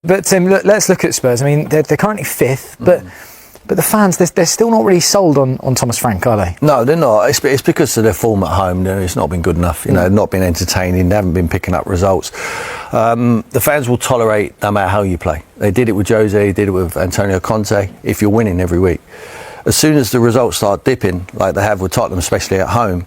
But Tim, let's look at Spurs. I mean, they're currently fifth, but the fans, they're still not really sold on Thomas Frank, are they? No, they're not. It's because of their form at home. It's not been good enough. Not been entertaining. They haven't been picking up results. The fans will tolerate no matter how you play. They did it with Jose, they did it with Antonio Conte. If you're winning every week, as soon as the results start dipping, like they have with Tottenham, especially at home,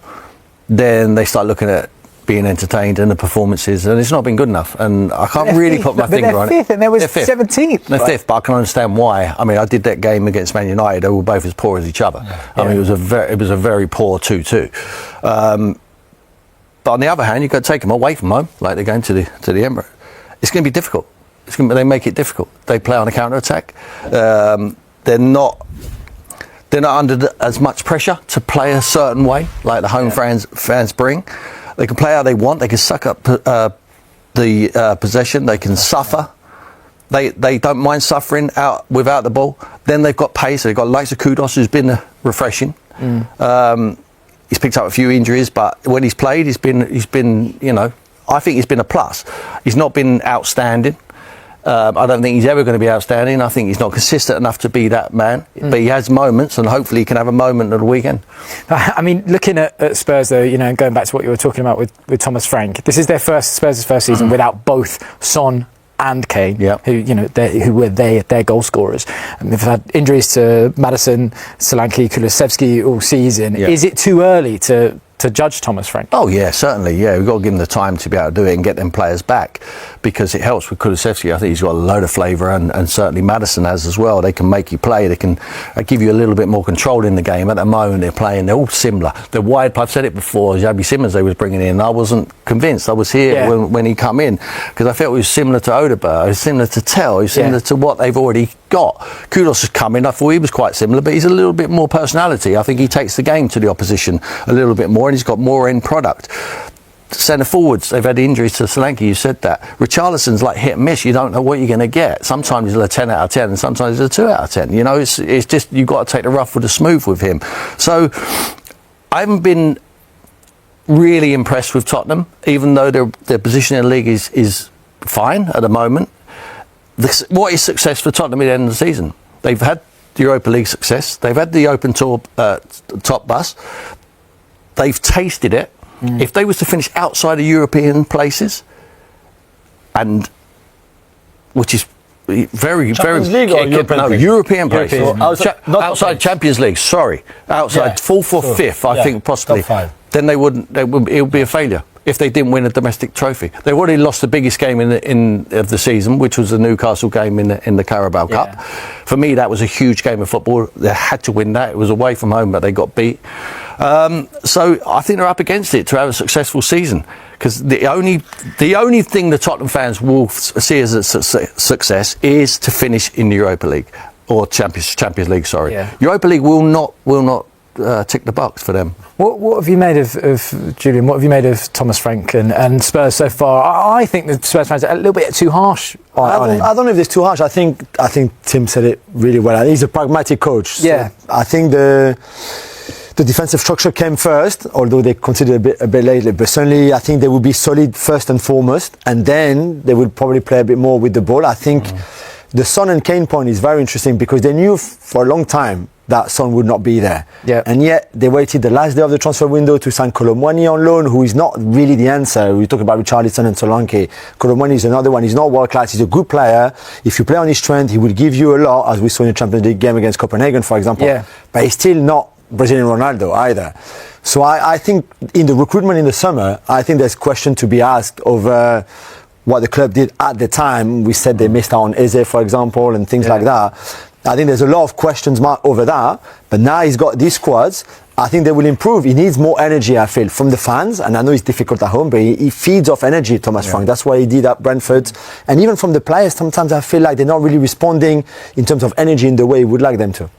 then they start looking at being entertained and the performances, and it's not been good enough. And I can't really put my finger on it. They're fifth, and there was 17th. They're fifth, but I can understand why. I mean, I did that game against Man United. They were both as poor as each other. I mean, it was a very poor 2-2. But on the other hand, you've got to take them away from home, like they're going to the Emirates. It's going to be difficult. They make it difficult. They play on a counter attack. They're not under as much pressure to play a certain way, like the home fans bring. They can play how they want. They can suck up the possession. They can suffer. They don't mind suffering out without the ball. Then they've got pace. They've got likes of Kudos, who's been refreshing. He's picked up a few injuries, but when he's played, he's been. I think he's been a plus. He's not been outstanding. I don't think he's ever going to be outstanding. I think he's not consistent enough to be that man. But he has moments, and hopefully he can have a moment at the weekend. I mean, looking at Spurs, though, and going back to what you were talking about with Thomas Frank, this is Spurs' first season without both Son and Kane, who were their goal scorers. And they've had injuries to Maddison, Solanke, Kulusevski all season. Is it too early to judge Thomas Frank? Oh yeah, certainly. Yeah, we've got to give him the time to be able to do it and get them players back, because it helps with Kulusevski. I think he's got a load of flavour, and certainly Maddison has as well. They can make you play. They can give you a little bit more control in the game. At the moment they're playing, they're all similar. They're wide. I've said it before. Xabi Simons they was bringing in. I wasn't convinced. I was here when he come in, because I felt he was similar to Odergard. He was similar to Tell. He was similar to what they've already got. Kudos has come in. I thought he was quite similar, but he's a little bit more personality. I think he takes the game to the opposition a little bit more, and he's got more end product. Centre forwards, they've had injuries to Solanke, you said that. Richarlison's like hit and miss. You don't know what you're going to get. Sometimes he's a 10 out of 10 and sometimes he's a 2 out of 10. It's just, you've got to take the rough with the smooth with him. So I haven't been really impressed with Tottenham, even though their position in the league is fine at the moment. What is success for Tottenham at the end of the season? They've had the Europa League success. They've had the Open Tour top bus. They've tasted it. If they was to finish outside of European places, and which is very Champions League or European places, outside place. Champions League. Sorry, outside fourth or fifth, I think possibly. Then it would be a failure if they didn't win a domestic trophy. They already lost the biggest game of the season, which was the Newcastle game in the Carabao Cup. For me, that was a huge game of football. They had to win that. It was away from home, but they got beat. So I think they're up against it to have a successful season, because the only thing the Tottenham fans will see as a success is to finish in the Europa League or Champions League. Sorry, Europa League will not tick the box for them. What have you made of Julian? What have you made of Thomas Frank and Spurs so far? I think the Spurs fans are a little bit too harsh. I don't know if it's too harsh. I think Tim said it really well. He's a pragmatic coach. So I think the defensive structure came first, although they considered a bit lately. But certainly, I think they would be solid first and foremost, and then they would probably play a bit more with the ball. I think the Son and Kane point is very interesting, because they knew for a long time that Son would not be there. And yet they waited the last day of the transfer window to sign Colomwani on loan, who is not really the answer. We talk about Richarlison and Solanke. Colomwani is another one. He's not world class. He's a good player. If you play on his strength, he will give you a lot, as we saw in the Champions League game against Copenhagen, for example. But he's still not Brazilian Ronaldo either. So I think in the recruitment in the summer, I think there's question to be asked over what the club did at the time. We said they missed out on Eze, for example, and things like that. I think there's a lot of questions mark over that. But now he's got these squads. I think they will improve. He needs more energy, I feel, from the fans. And I know it's difficult at home, but he feeds off energy, Thomas Frank. That's what he did at Brentford. And even from the players, sometimes I feel like they're not really responding in terms of energy in the way he would like them to.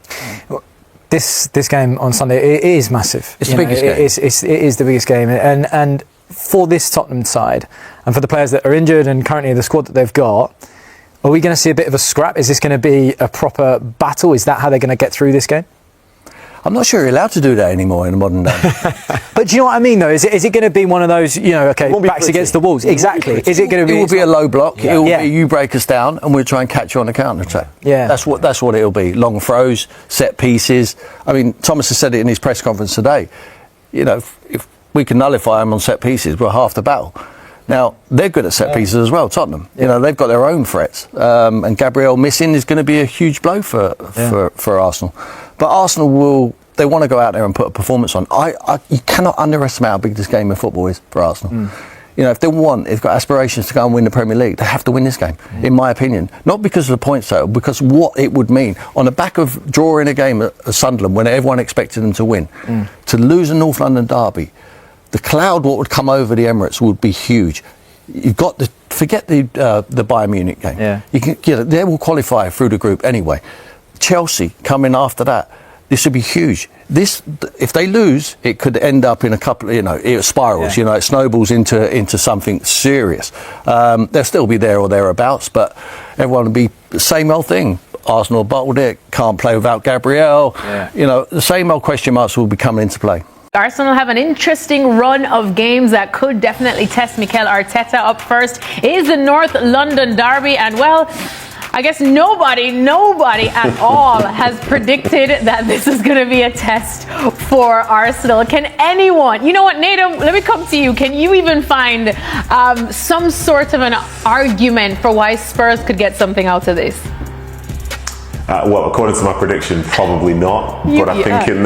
This game on Sunday, it is massive. It's the biggest game. It is the biggest game. And for this Tottenham side, and for the players that are injured and currently the squad that they've got, are we going to see a bit of a scrap? Is this going to be a proper battle? Is that how they're going to get through this game? I'm not sure you're allowed to do that anymore in the modern day. But do you know what I mean, though? Is it going to be one of those, backs against the walls? Exactly. Is it going to be? It will be a low block. It will be you break us down, and we'll try and catch you on the counter attack. Yeah, that's what it'll be. Long throws, set pieces. I mean, Thomas has said it in his press conference today. If we can nullify them on set pieces, we're half the battle. Now, they're good at set pieces as well, Tottenham. They've got their own threats. And Gabriel missing is going to be a huge blow for Arsenal. But Arsenal they want to go out there and put a performance on. You cannot underestimate how big this game of football is for Arsenal. If they've got aspirations to go and win the Premier League, they have to win this game, in my opinion. Not because of the points total, because what it would mean. On the back of drawing a game at Sunderland when everyone expected them to win, to lose a North London derby, the cloud what would come over the Emirates would be huge. You've got to forget the Bayern Munich game. Yeah. They will qualify through the group anyway. Chelsea coming after that. This would be huge. If they lose, it could end up in a couple. It spirals. It snowballs into something serious. They'll still be there or thereabouts, but everyone will be the same old thing. Arsenal bottled it. Can't play without Gabriel. Yeah. The same old question marks will be coming into play. Arsenal have an interesting run of games that could definitely test Mikel Arteta. Up first is the North London derby, and I guess nobody at all has predicted that this is going to be a test for Arsenal. Can anyone, you know what, Nato, let me come to you. Can you even find some sort of an argument for why Spurs could get something out of this? Well, according to my prediction, probably not. But I think in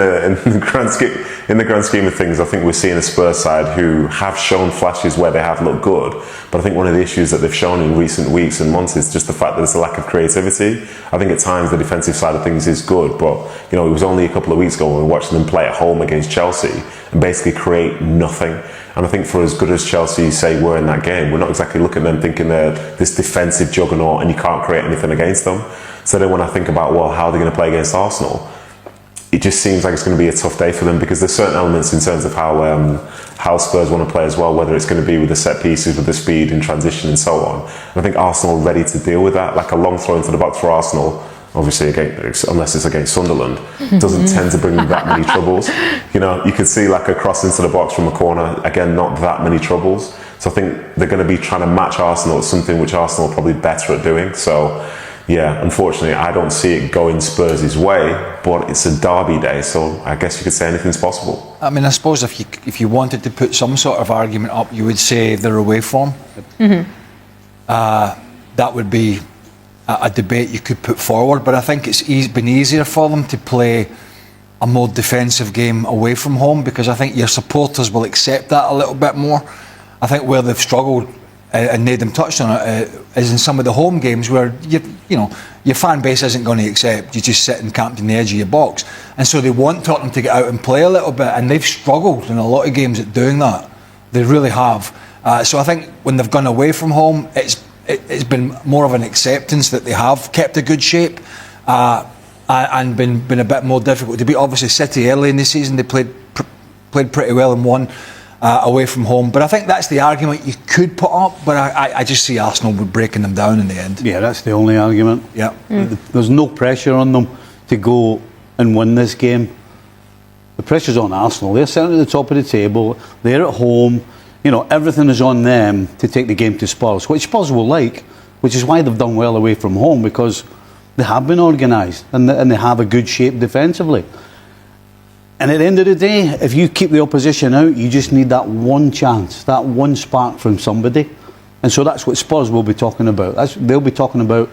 the grand scheme of things, I think we're seeing a Spurs side who have shown flashes where they have looked good. But I think one of the issues that they've shown in recent weeks and months is just the fact that there's a lack of creativity. I think at times the defensive side of things is good, but it was only a couple of weeks ago when we were watching them play at home against Chelsea and basically create nothing. And I think for as good as Chelsea say were in that game, we're not exactly looking at them thinking they're this defensive juggernaut and you can't create anything against them. So then when I think about, how are they going to play against Arsenal? It just seems like it's going to be a tough day for them because there's certain elements in terms of how Spurs want to play as well, whether it's going to be with the set pieces, with the speed in transition and so on. And I think Arsenal are ready to deal with that. Like a long throw into the box for Arsenal, obviously unless it's against Sunderland, doesn't tend to bring that many troubles. You could see like a cross into the box from a corner, again, not that many troubles. So I think they're going to be trying to match Arsenal at something which Arsenal are probably better at doing. So yeah, unfortunately, I don't see it going Spurs' way, but it's a derby day, so I guess you could say anything's possible. I mean, I suppose if you wanted to put some sort of argument up, you would say their away form. That would be a debate you could put forward, but I think it's been easier for them to play a more defensive game away from home because I think your supporters will accept that a little bit more. I think where they've struggled, and Nathan touched on it, is in some of the home games where your fan base isn't going to accept you just sitting camped in the edge of your box, and so they want Tottenham to get out and play a little bit, and they've struggled in a lot of games at doing that. They really have. So I think when they've gone away from home, it's been more of an acceptance that they have kept a good shape and been a bit more difficult to beat. Obviously, City early in the season they played pretty well and won away from home, but I think that's the argument you could put up, but I just see Arsenal breaking them down in the end. Yeah, that's the only argument. Yeah. There's no pressure on them to go and win this game. The pressure's on Arsenal. They're sitting at the top of the table, they're at home, everything is on them to take the game to Spurs, which Spurs will like, which is why they've done well away from home, because they have been organised and they have a good shape defensively. And at the end of the day, if you keep the opposition out, you just need that one chance, that one spark from somebody. And so that's what Spurs will be talking about. They'll be talking about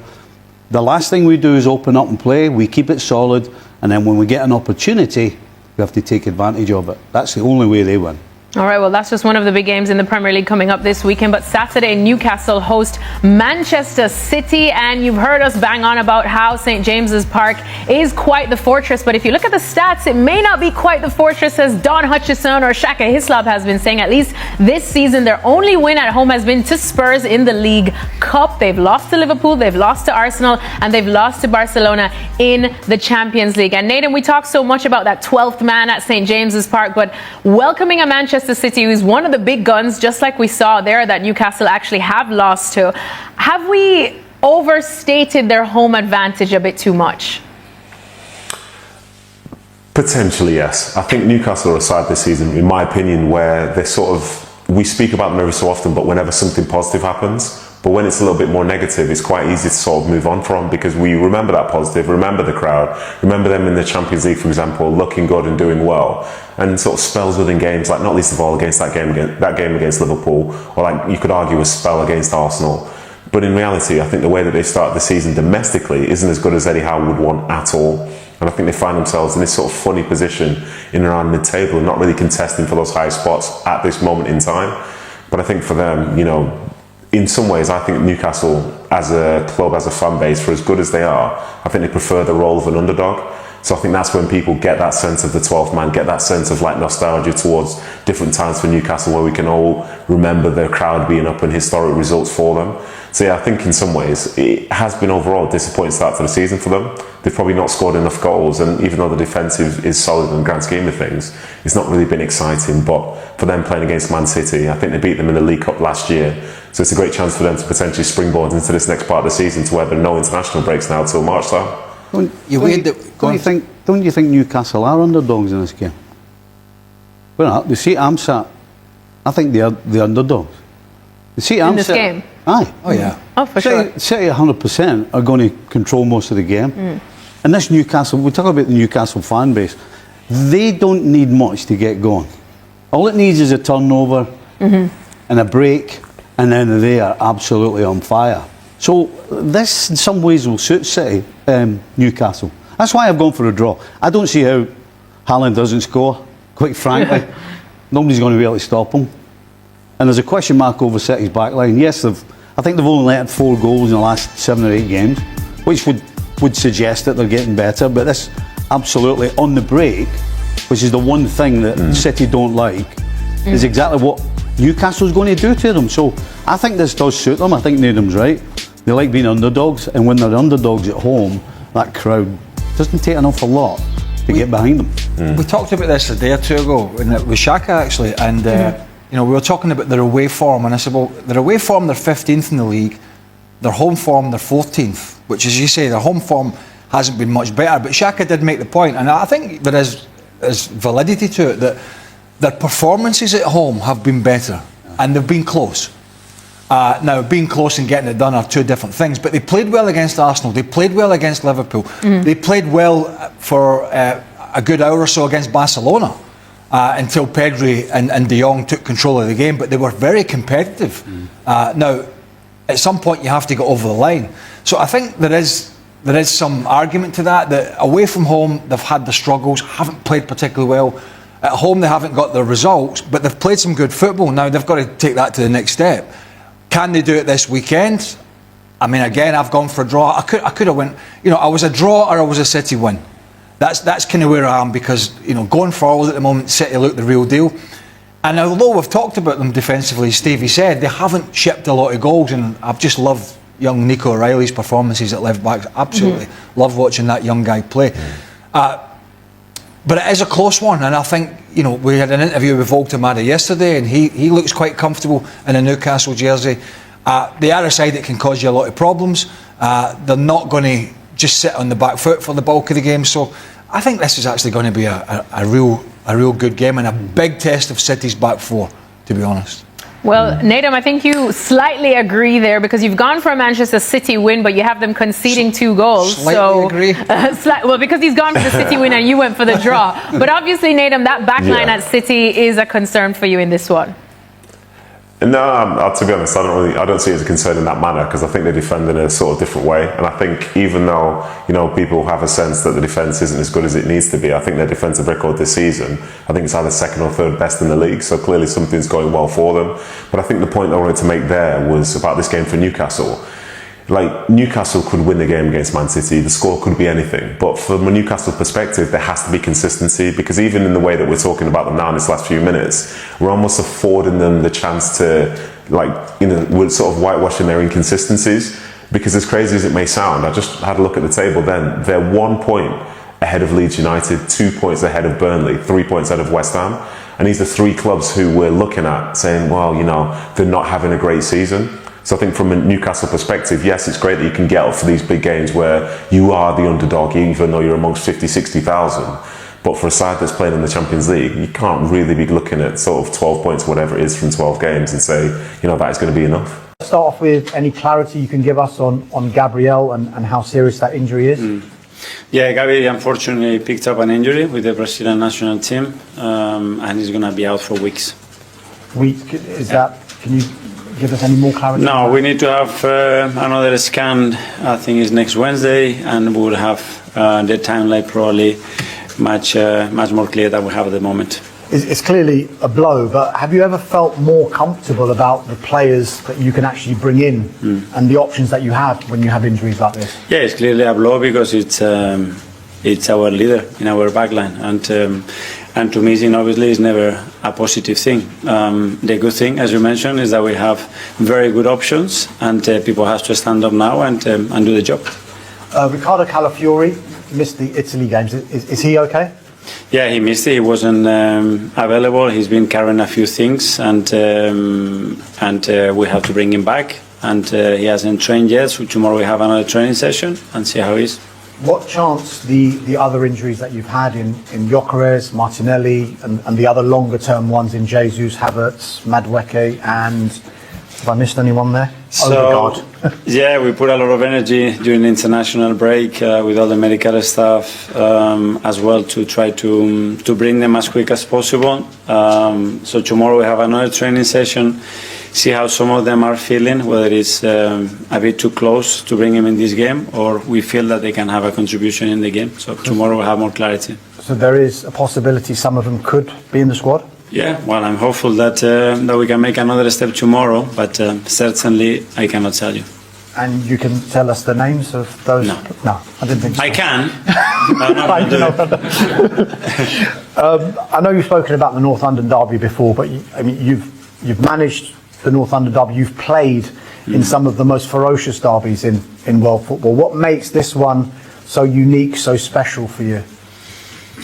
the last thing we do is open up and play, we keep it solid, and then when we get an opportunity, we have to take advantage of it. That's the only way they win. All right, well, that's just one of the big games in the Premier League coming up this weekend. But Saturday, Newcastle host Manchester City. And you've heard us bang on about how St. James's Park is quite the fortress. But if you look at the stats, it may not be quite the fortress as Don Hutchison or Shaka Hislop has been saying. At least this season, their only win at home has been to Spurs in the League Cup. They've lost to Liverpool, they've lost to Arsenal, and they've lost to Barcelona in the Champions League. And Nathan, we talked so much about that 12th man at St. James's Park, but welcoming a Manchester City, who's one of the big guns, just like we saw there, that Newcastle actually have lost to. Have we overstated their home advantage a bit too much? Potentially, yes. I think Newcastle are a side this season, in my opinion, where they we speak about them every so often, but whenever something positive happens, but when it's a little bit more negative, it's quite easy to sort of move on from, because we remember that positive, remember the crowd, remember them in the Champions League, for example, looking good and doing well, and sort of spells within games, like not least of all against that game against Liverpool, or like you could argue a spell against Arsenal. But in reality, I think the way that they start the season domestically isn't as good as Eddie Howe would want at all. And I think they find themselves in this sort of funny position in and around mid-table and not really contesting for those high spots at this moment in time. But I think for them, you know, in some ways, I think Newcastle as a club, as a fan base, for as good as they are, I think they prefer the role of an underdog. So I think that's when people get that sense of the 12th man, get that sense of like nostalgia towards different times for Newcastle where we can all remember the crowd being up and historic results for them. So yeah, I think in some ways it has been overall a disappointing start to the season for them. They've probably not scored enough goals, and even though the defensive is solid in the grand scheme of things, it's not really been exciting. But for them playing against Man City, I think they beat them in the League Cup last year. So it's a great chance for them to potentially springboard into this next part of the season to where there are no international breaks now till March time. Don't you think Newcastle are underdogs in this game? Well, the seat I'm sat, I think they are the underdogs. The seat I'm in this sat, game? Aye. Oh, yeah. Oh, for sure. City 100% are going to control most of the game. And this Newcastle, we talk about the Newcastle fan base, they don't need much to get going. All it needs is a turnover and a break, and then they are absolutely on fire. So this in some ways will suit City, Newcastle. That's why I've gone for a draw. I don't see how Haaland doesn't score, quite frankly. Nobody's going to be able to stop him. And there's a question mark over City's backline. Yes, I think they've only let 4 goals in the last 7 or 8 games, which would suggest that they're getting better. But this absolutely on the break, which is the one thing that City don't like, is exactly what Newcastle's going to do to them. So I think this does suit them. I think Nedum's right. They like being underdogs, and when they're underdogs at home, that crowd doesn't take an awful lot to get behind them. We talked about this a day or two ago with Shaka actually, and you know, we were talking about their away form, and I said, well, their away form, they're 15th in the league, their home form, they're 14th, which, as you say, their home form hasn't been much better. But Shaka did make the point, and I think there is validity to it, that their performances at home have been better, and they've been close. Now, being close and getting it done are two different things, but they played well against Arsenal, they played well against Liverpool, they played well for a good hour or so against Barcelona. Until Pedri and De Jong took control of the game, but they were very competitive. Now, at some point you have to get over the line. So I think there is some argument to that away from home they've had the struggles, haven't played particularly well. At home they haven't got the results, but they've played some good football. Now they've got to take that to the next step. Can they do it this weekend? I mean, again, I've gone for a draw. I could have went, you know, I was a draw or I was a City win. That's kind of where I am, because, you know, going forward at the moment, City look the real deal. And although we've talked about them defensively, Stevie said, they haven't shipped a lot of goals, and I've just loved young Nico O'Reilly's performances at left back. Absolutely love watching that young guy play. But it is a close one, and I think, you know, we had an interview with Voltemada yesterday, and he looks quite comfortable in a Newcastle jersey. They are a side that can cause you a lot of problems. They're not going to just sit on the back foot for the bulk of the game. So I think this is actually going to be a real good game, and a big test of City's back four, to be honest. Well, Nedum, I think you slightly agree there, because you've gone for a Manchester City win, but you have them conceding 2 goals. Slightly agree. Well, because he's gone for the City win and you went for the draw. But obviously, Nedum, that backline at City is a concern for you in this one. No, to be honest, I don't see it as a concern in that manner, because I think they defend in a sort of different way. And I think even though, you know, people have a sense that the defence isn't as good as it needs to be, I think their defensive record this season, I think it's either second or third best in the league. So clearly something's going well for them. But I think the point I wanted to make there was about this game for Newcastle. Like, Newcastle could win the game against Man City, the score could be anything, but from a Newcastle perspective there has to be consistency, because even in the way that we're talking about them now in this last few minutes, we're almost affording them the chance to, like, you know, we're sort of whitewashing their inconsistencies, because as crazy as it may sound, I just had a look at the table then, they're 1 point ahead of Leeds United, 2 points ahead of Burnley, 3 points ahead of West Ham, and these are 3 clubs who we're looking at saying, well, you know, they're not having a great season. So I think from a Newcastle perspective, yes, it's great that you can get up for these big games where you are the underdog, even though you're amongst 50, 60,000. But for a side that's playing in the Champions League, you can't really be looking at sort of 12 points, whatever it is, from 12 games and say, that is going to be enough. Start off with any clarity you can give us on Gabriel and how serious that injury is. Yeah, Gabi unfortunately picked up an injury with the Brazilian national team, and he's going to be out for weeks. Can you give us any more clarity? No, we need to have another scan. I think it's next Wednesday, and we will have the timeline probably much more clear than we have at the moment. It's clearly a blow, but have you ever felt more comfortable about the players that you can actually bring in and the options that you have when you have injuries like this? Yeah, it's clearly a blow because it's our leader in our backline, and to missing obviously is never a positive thing. The good thing, as you mentioned, is that we have very good options, and people have to stand up now and do the job. Riccardo Calafiori missed the Italy games. Is he okay? Yeah, he missed it. He wasn't available. He's been carrying a few things, and we have to bring him back. And he hasn't trained yet, so tomorrow we have another training session and see how he is. What chance the other injuries that you've had in Gyökeres, Martinelli, and the other longer term ones in Jesus, Havertz, Madueke, and have I missed anyone there? So, yeah, we put a lot of energy during the international break with all the medical staff as well to try to bring them as quick as possible. So tomorrow we have another training session, see how some of them are feeling, whether it's a bit too close to bring them in this game or we feel that they can have a contribution in the game. So tomorrow we'll have more clarity. So there is a possibility some of them could be in the squad? Yeah, well, I'm hopeful that we can make another step tomorrow, but certainly I cannot tell you. And you can tell us the names of those? No, I didn't think so. I can. I'm not going to do it. I know you've spoken about the North London derby before, but you've managed the North London derby. You've played in some of the most ferocious derbies in world football. What makes this one so unique, so special for you?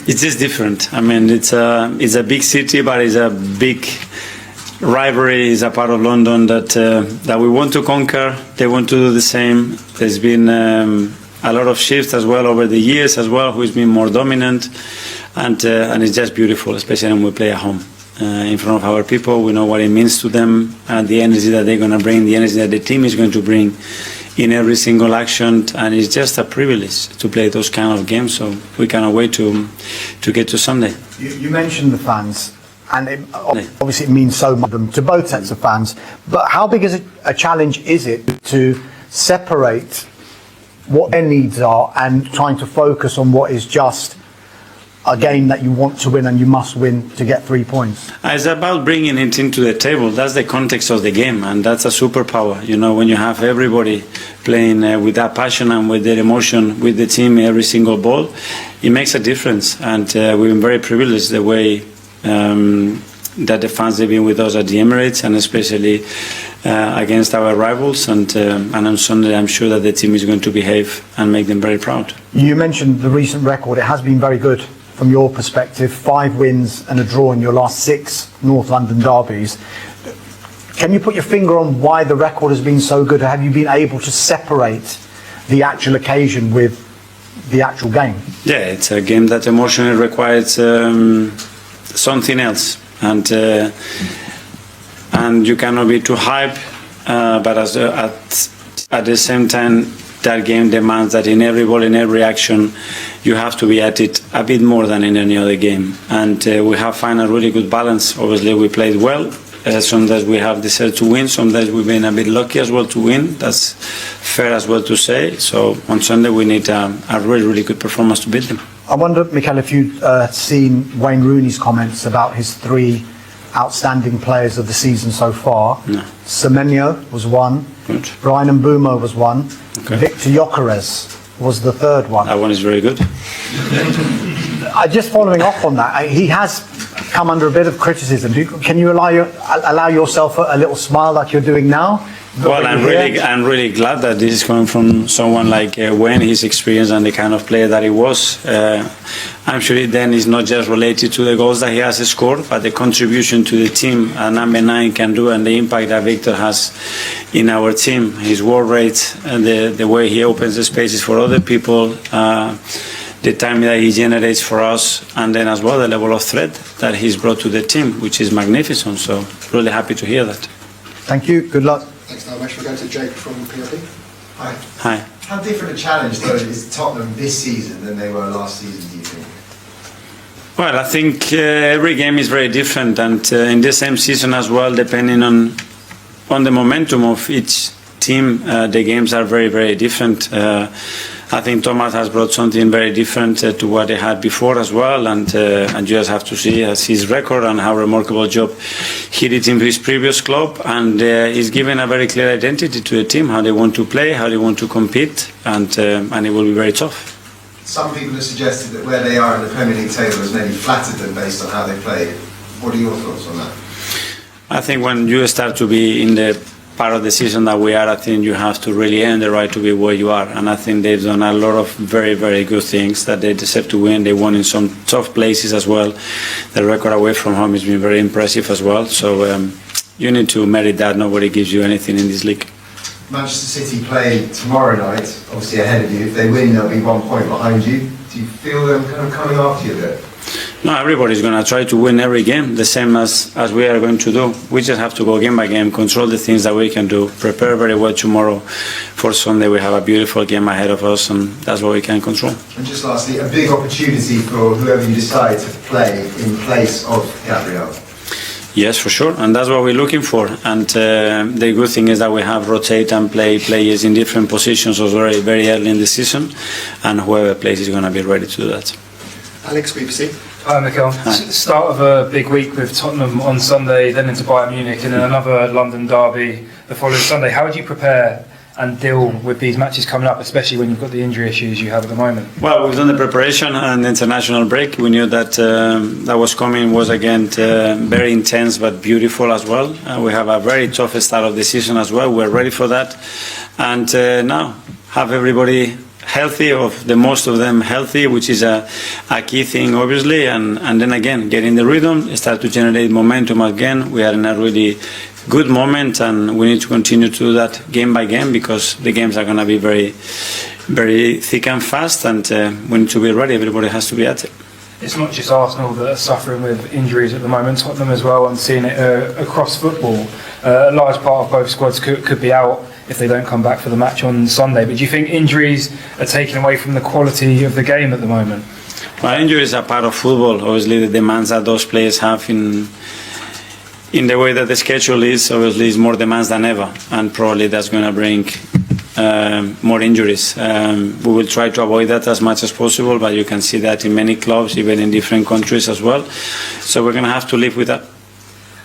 It's just different. I mean, it's a big city, but it's a big rivalry. It's a part of London that we want to conquer. They want to do the same. There's been a lot of shifts as well over the years as well. Who's been more dominant, and it's just beautiful, especially when we play at home in front of our people. We know what it means to them, and the energy that they're going to bring, the energy that the team is going to bring in every single action, and it's just a privilege to play those kind of games. So we cannot wait to get to Sunday. You mentioned the fans, and obviously it means so much to both sets of fans. But how big is a challenge is it to separate what their needs are and trying to focus on what is just a game that you want to win and you must win to get 3 points? It's about bringing it into the table. That's the context of the game, and that's a superpower. When you have everybody playing with that passion and with their emotion with the team every single ball, it makes a difference. And we've been very privileged the way that the fans have been with us at the Emirates, and especially against our rivals. And on Sunday, I'm sure that the team is going to behave and make them very proud. You mentioned the recent record. It has been very good. From your perspective, 5 wins and a draw in your last 6 North London derbies. Can you put your finger on why the record has been so good? Have you been able to separate the actual occasion with the actual game? Yeah, it's a game that emotionally requires something else, and you cannot be too hype, but at the same time, that game demands that in every ball, in every action, you have to be at it a bit more than in any other game. And we have found a really good balance. Obviously, we played well. Sometimes we have deserved to win. Sometimes we've been a bit lucky as well to win. That's fair as well to say. So on Sunday, we need a really, really good performance to beat them. I wonder, Mikel, if you've seen Wayne Rooney's comments about his 3 outstanding players of the season so far. No. Semenyo was one. Good. Brian Mbeumo was one. Okay. Victor Gyökeres was the 3rd one. That one is very good. Just following up on that, he has come under a bit of criticism. Can you allow yourself a little smile like you're doing now? Well, I'm really glad that this is coming from someone like Wayne, his experience and the kind of player that he was. I'm sure it then is not just related to the goals that he has scored, but the contribution to the team number 9 can do, and the impact that Victor has in our team, his work rate and the way he opens the spaces for other people. the time that he generates for us, and then as well the level of threat that he's brought to the team, which is magnificent. So really happy to hear that. Thank you. Good luck. Thanks very much. We'll go to Jake from PLP. Hi. Hi. How different a challenge, though, is Tottenham this season than they were last season, do you think? Well, I think every game is very different, and in the same season as well, depending on the momentum of each team, the games are very, very different. I think Thomas has brought something very different to what he had before as well, and you just have to see his record and how remarkable job he did in his previous club, and he's given a very clear identity to the team, how they want to play, how they want to compete, and it will be very tough. Some people have suggested that where they are in the Premier League table has maybe flattered them based on how they played. What are your thoughts on that? I think when you start to be in the part of the season that we are, I think you have to really earn the right to be where you are, and I think they've done a lot of very, very good things that they deserve to win. They won in some tough places as well. The record away from home has been very impressive as well, so you need to merit that. Nobody gives you anything in this league. Manchester City play tomorrow night, obviously ahead of you. If they win, they'll be 1 point behind you. Do you feel them kind of coming after you a bit? No, everybody's going to try to win every game, the same as we are going to do. We just have to go game by game, control the things that we can do, prepare very well tomorrow. For Sunday, we have a beautiful game ahead of us, and that's what we can control. And just lastly, a big opportunity for whoever you decide to play in place of Gabriel. Yes, for sure, and that's what we're looking for. And the good thing is that we have rotate and play players in different positions very, very early in the season, and whoever plays is going to be ready to do that. Alex, BBC. Hi, Mikel. Start of a big week with Tottenham on Sunday, then into Bayern Munich, and then another London derby the following Sunday. How would you prepare and deal with these matches coming up, especially when you've got the injury issues you have at the moment? Well, we've done the preparation and the international break. We knew that that was coming, was again very intense but beautiful as well. We have a very tough start of the season as well. We're ready for that. And now have everybody healthy, of the most of them healthy, which is a key thing obviously, and then again get in the rhythm, start to generate momentum again. We are in a really good moment, and we need to continue to do that game by game, because the games are going to be very, very thick and fast, and we need to be ready. Everybody has to be at it. It's not just Arsenal that are suffering with injuries at the moment, Tottenham as well. I'm seeing it across football. A large part of both squads could be out if they don't come back for the match on Sunday. But do you think injuries are taking away from the quality of the game at the moment? Well, injuries are part of football. Obviously, the demands that those players have in the way that the schedule is, obviously, is more demands than ever, and probably that's going to bring more injuries. We will try to avoid that as much as possible, but you can see that in many clubs, even in different countries as well. So we're going to have to live with that.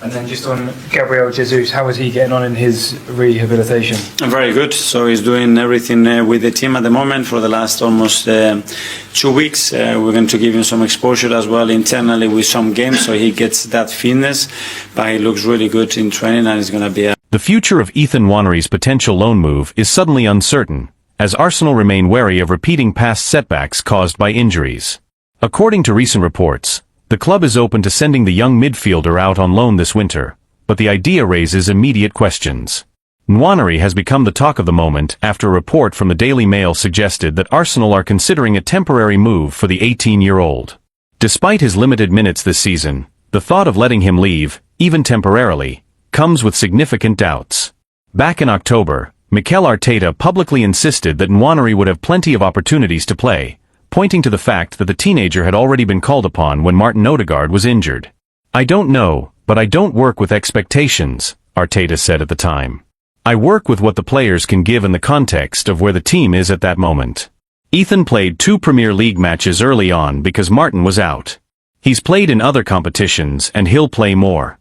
And then just on Gabriel Jesus, how is he getting on in his rehabilitation? Very good. So he's doing everything with the team at the moment for the last almost 2 weeks. We're going to give him some exposure as well internally with some games, so he gets that fitness. But he looks really good in training, and he's going to be The future of Ethan Nwanery's potential loan move is suddenly uncertain, as Arsenal remain wary of repeating past setbacks caused by injuries. According to recent reports, the club is open to sending the young midfielder out on loan this winter, but the idea raises immediate questions. Nwanery has become the talk of the moment after a report from the Daily Mail suggested that Arsenal are considering a temporary move for the 18-year-old. Despite his limited minutes this season, the thought of letting him leave, even temporarily, comes with significant doubts. Back in October, Mikel Arteta publicly insisted that Nwanery would have plenty of opportunities to play, pointing to the fact that the teenager had already been called upon when Martin Odergard was injured. "I don't know, but I don't work with expectations," Arteta said at the time. "I work with what the players can give in the context of where the team is at that moment." Ethan played 2 Premier League matches early on because Martin was out. He's played in other competitions and he'll play more.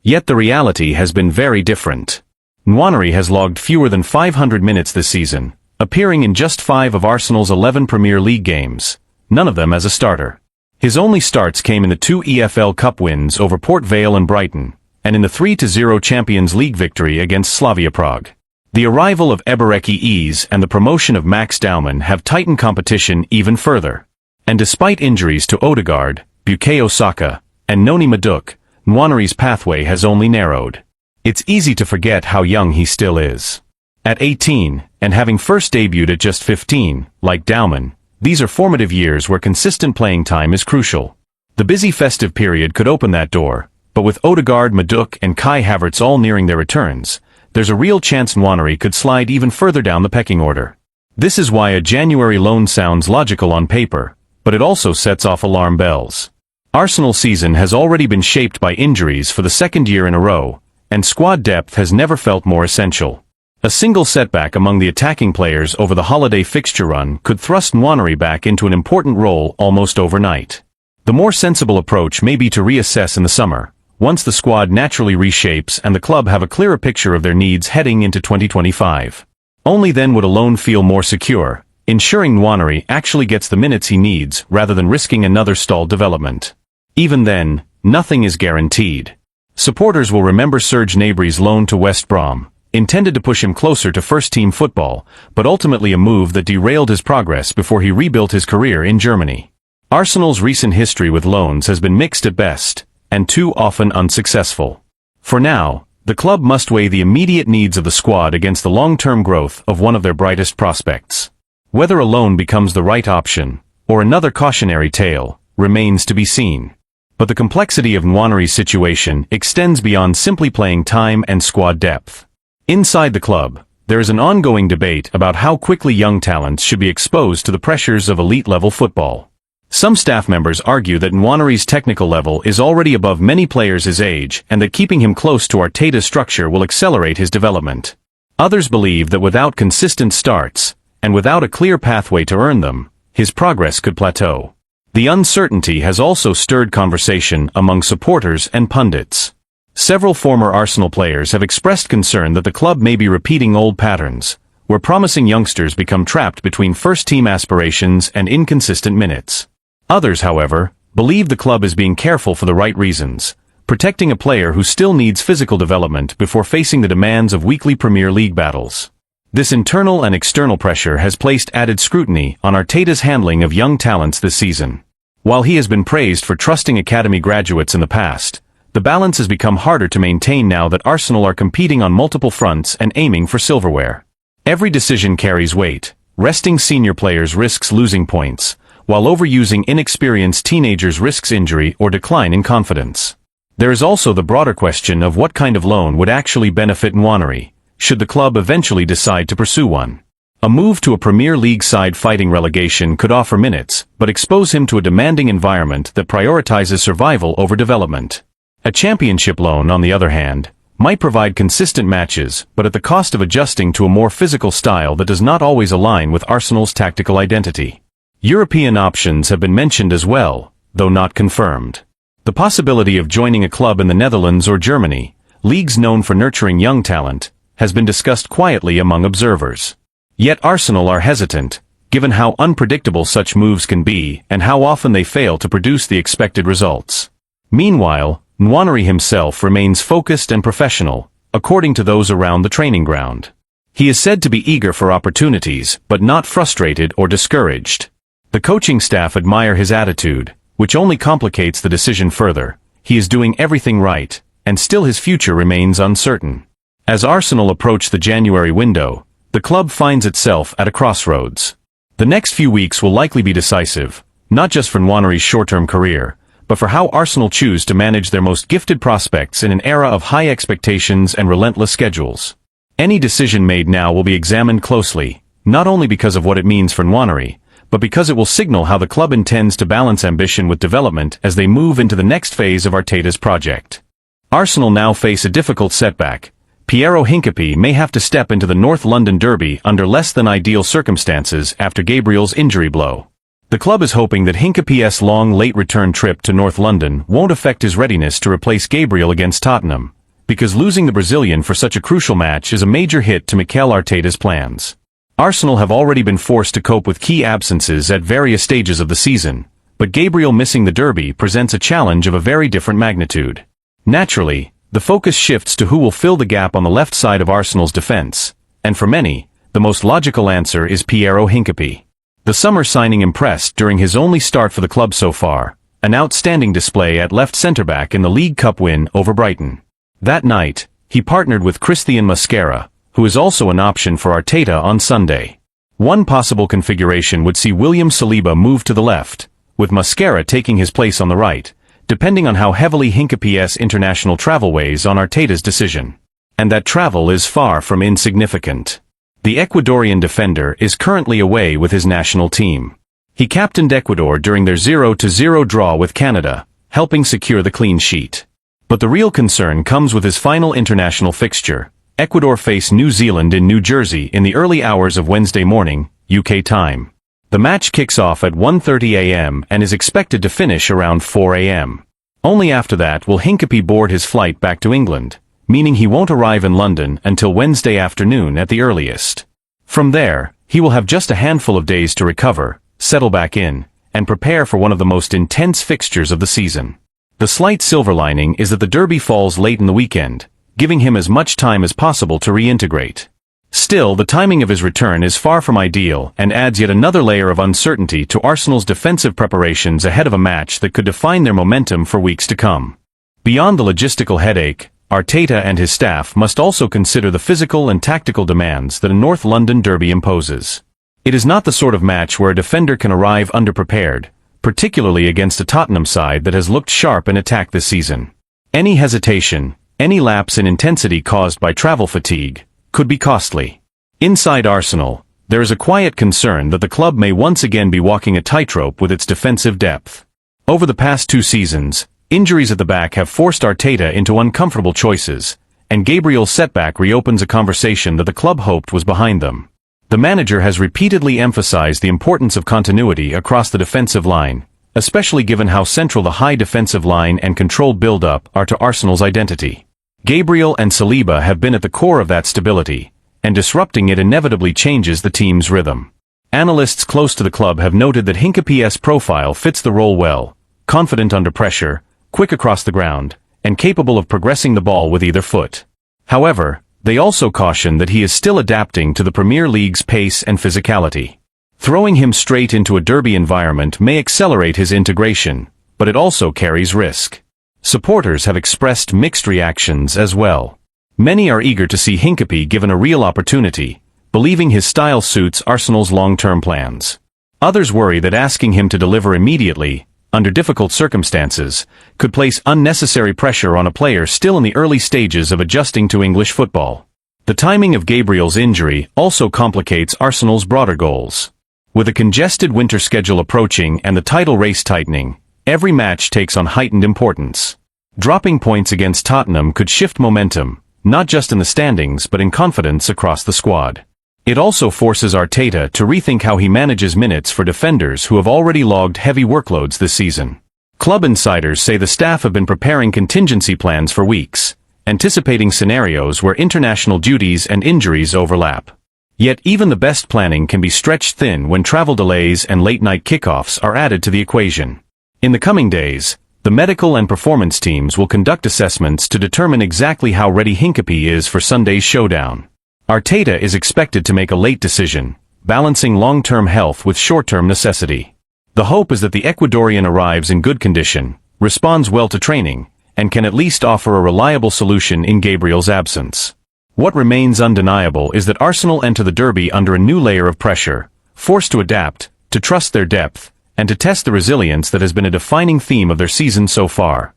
Yet the reality has been very different. Nwanery has logged fewer than 500 minutes this season, appearing in just 5 of Arsenal's 11 Premier League games, none of them as a starter. His only starts came in the 2 EFL Cup wins over Port Vale and Brighton, and in the 3-0 Champions League victory against Slavia Prague. The arrival of Ebereki Eze and the promotion of Max Daumann have tightened competition even further. And despite injuries to Odegaard, Bukayo Saka, and Noni Madueke, Nwanery's pathway has only narrowed. It's easy to forget how young he still is. At 18, and having first debuted at just 15, like Daumann, These are formative years where consistent playing time is crucial. The busy festive period could open that door, but with Odegaard, Maduk and Kai Havertz all nearing their returns, there's a real chance Nwaneri could slide even further down the pecking order. This is why a January loan sounds logical on paper, but it also sets off alarm bells. Arsenal's season has already been shaped by injuries for the second year in a row, and squad depth has never felt more essential. A single setback among the attacking players over the holiday fixture run could thrust Nwaneri back into an important role almost overnight. The more sensible approach may be to reassess in the summer, once the squad naturally reshapes and the club have a clearer picture of their needs heading into 2025. Only then would a loan feel more secure, ensuring Nwaneri actually gets the minutes he needs rather than risking another stalled development. Even then, nothing is guaranteed. Supporters will remember Serge Gnabry's loan to West Brom, intended to push him closer to first-team football, but ultimately a move that derailed his progress before he rebuilt his career in Germany. Arsenal's recent history with loans has been mixed at best, and too often unsuccessful. For now, the club must weigh the immediate needs of the squad against the long-term growth of one of their brightest prospects. Whether a loan becomes the right option, or another cautionary tale, remains to be seen. But the complexity of Nwaneri's situation extends beyond simply playing time and squad depth. Inside the club, there is an ongoing debate about how quickly young talents should be exposed to the pressures of elite-level football. Some staff members argue that Nwaneri's technical level is already above many players his age and that keeping him close to Arteta's structure will accelerate his development. Others believe that without consistent starts, and without a clear pathway to earn them, his progress could plateau. The uncertainty has also stirred conversation among supporters and pundits. Several former Arsenal players have expressed concern that the club may be repeating old patterns, where promising youngsters become trapped between first-team aspirations and inconsistent minutes. Others, however, believe the club is being careful for the right reasons, protecting a player who still needs physical development before facing the demands of weekly Premier League battles. This internal and external pressure has placed added scrutiny on Arteta's handling of young talents this season. While he has been praised for trusting academy graduates in the past, the balance has become harder to maintain now that Arsenal are competing on multiple fronts and aiming for silverware. Every decision carries weight. Resting senior players risks losing points, while overusing inexperienced teenagers risks injury or decline in confidence. There is also the broader question of what kind of loan would actually benefit Nwaneri, should the club eventually decide to pursue one. A move to a Premier League side fighting relegation could offer minutes, but expose him to a demanding environment that prioritizes survival over development. A championship loan, on the other hand, might provide consistent matches, but at the cost of adjusting to a more physical style that does not always align with Arsenal's tactical identity. European options have been mentioned as well, though not confirmed. The possibility of joining a club in the Netherlands or Germany, leagues known for nurturing young talent, has been discussed quietly among observers. Yet Arsenal are hesitant, given how unpredictable such moves can be and how often they fail to produce the expected results. Meanwhile, Nwaneri himself remains focused and professional, according to those around the training ground. He is said to be eager for opportunities, but not frustrated or discouraged. The coaching staff admire his attitude, which only complicates the decision further. He is doing everything right, and still his future remains uncertain. As Arsenal approach the January window, the club finds itself at a crossroads. The next few weeks will likely be decisive, not just for Nwaneri's short-term career, but for how Arsenal choose to manage their most gifted prospects in an era of high expectations and relentless schedules. Any decision made now will be examined closely, not only because of what it means for Nwaneri, but because it will signal how the club intends to balance ambition with development as they move into the next phase of Arteta's project. Arsenal now face a difficult setback. Piero Hincapié may have to step into the North London derby under less than ideal circumstances after Gabriel's injury blow. The club is hoping that Hincapié's long late return trip to North London won't affect his readiness to replace Gabriel against Tottenham, because losing the Brazilian for such a crucial match is a major hit to Mikel Arteta's plans. Arsenal have already been forced to cope with key absences at various stages of the season, but Gabriel missing the derby presents a challenge of a very different magnitude. Naturally, the focus shifts to who will fill the gap on the left side of Arsenal's defense, and for many, the most logical answer is Piero Hincapié. The summer signing impressed during his only start for the club so far, an outstanding display at left centre-back in the League Cup win over Brighton. That night, he partnered with Christian Mosquera, who is also an option for Arteta on Sunday. One possible configuration would see William Saliba move to the left, with Mascara taking his place on the right, depending on how heavily Hincapie's international travel weighs on Arteta's decision. And that travel is far from insignificant. The Ecuadorian defender is currently away with his national team. He captained Ecuador during their 0-0 draw with Canada, helping secure the clean sheet. But the real concern comes with his final international fixture. Ecuador face New Zealand in New Jersey in the early hours of Wednesday morning, UK time. The match kicks off at 1:30 a.m. and is expected to finish around 4 a.m. Only after that will Hincapie board his flight back to England, meaning he won't arrive in London until Wednesday afternoon at the earliest. From there, he will have just a handful of days to recover, settle back in, and prepare for one of the most intense fixtures of the season. The slight silver lining is that the derby falls late in the weekend, giving him as much time as possible to reintegrate. Still, the timing of his return is far from ideal and adds yet another layer of uncertainty to Arsenal's defensive preparations ahead of a match that could define their momentum for weeks to come. Beyond the logistical headache, Arteta and his staff must also consider the physical and tactical demands that a North London derby imposes. It is not the sort of match where a defender can arrive underprepared, particularly against a Tottenham side that has looked sharp in attack this season. Any hesitation, any lapse in intensity caused by travel fatigue, could be costly. Inside Arsenal, there is a quiet concern that the club may once again be walking a tightrope with its defensive depth. Over the past 2 seasons, injuries at the back have forced Arteta into uncomfortable choices, and Gabriel's setback reopens a conversation that the club hoped was behind them. The manager has repeatedly emphasized the importance of continuity across the defensive line, especially given how central the high defensive line and controlled build-up are to Arsenal's identity. Gabriel and Saliba have been at the core of that stability, and disrupting it inevitably changes the team's rhythm. Analysts close to the club have noted that Hincapie's profile fits the role well, confident under pressure, quick across the ground, and capable of progressing the ball with either foot. However, they also caution that he is still adapting to the Premier League's pace and physicality. Throwing him straight into a derby environment may accelerate his integration, but it also carries risk. Supporters have expressed mixed reactions as well. Many are eager to see Hincapie given a real opportunity, believing his style suits Arsenal's long-term plans. Others worry that asking him to deliver immediately, under difficult circumstances, could place unnecessary pressure on a player still in the early stages of adjusting to English football. The timing of Gabriel's injury also complicates Arsenal's broader goals. With a congested winter schedule approaching and the title race tightening, every match takes on heightened importance. Dropping points against Tottenham could shift momentum, not just in the standings but in confidence across the squad. It also forces Arteta to rethink how he manages minutes for defenders who have already logged heavy workloads this season. Club insiders say the staff have been preparing contingency plans for weeks, anticipating scenarios where international duties and injuries overlap. Yet even the best planning can be stretched thin when travel delays and late-night kickoffs are added to the equation. In the coming days, the medical and performance teams will conduct assessments to determine exactly how ready Hincapie is for Sunday's showdown. Arteta is expected to make a late decision, balancing long-term health with short-term necessity. The hope is that the Ecuadorian arrives in good condition, responds well to training, and can at least offer a reliable solution in Gabriel's absence. What remains undeniable is that Arsenal enter the derby under a new layer of pressure, forced to adapt, to trust their depth, and to test the resilience that has been a defining theme of their season so far.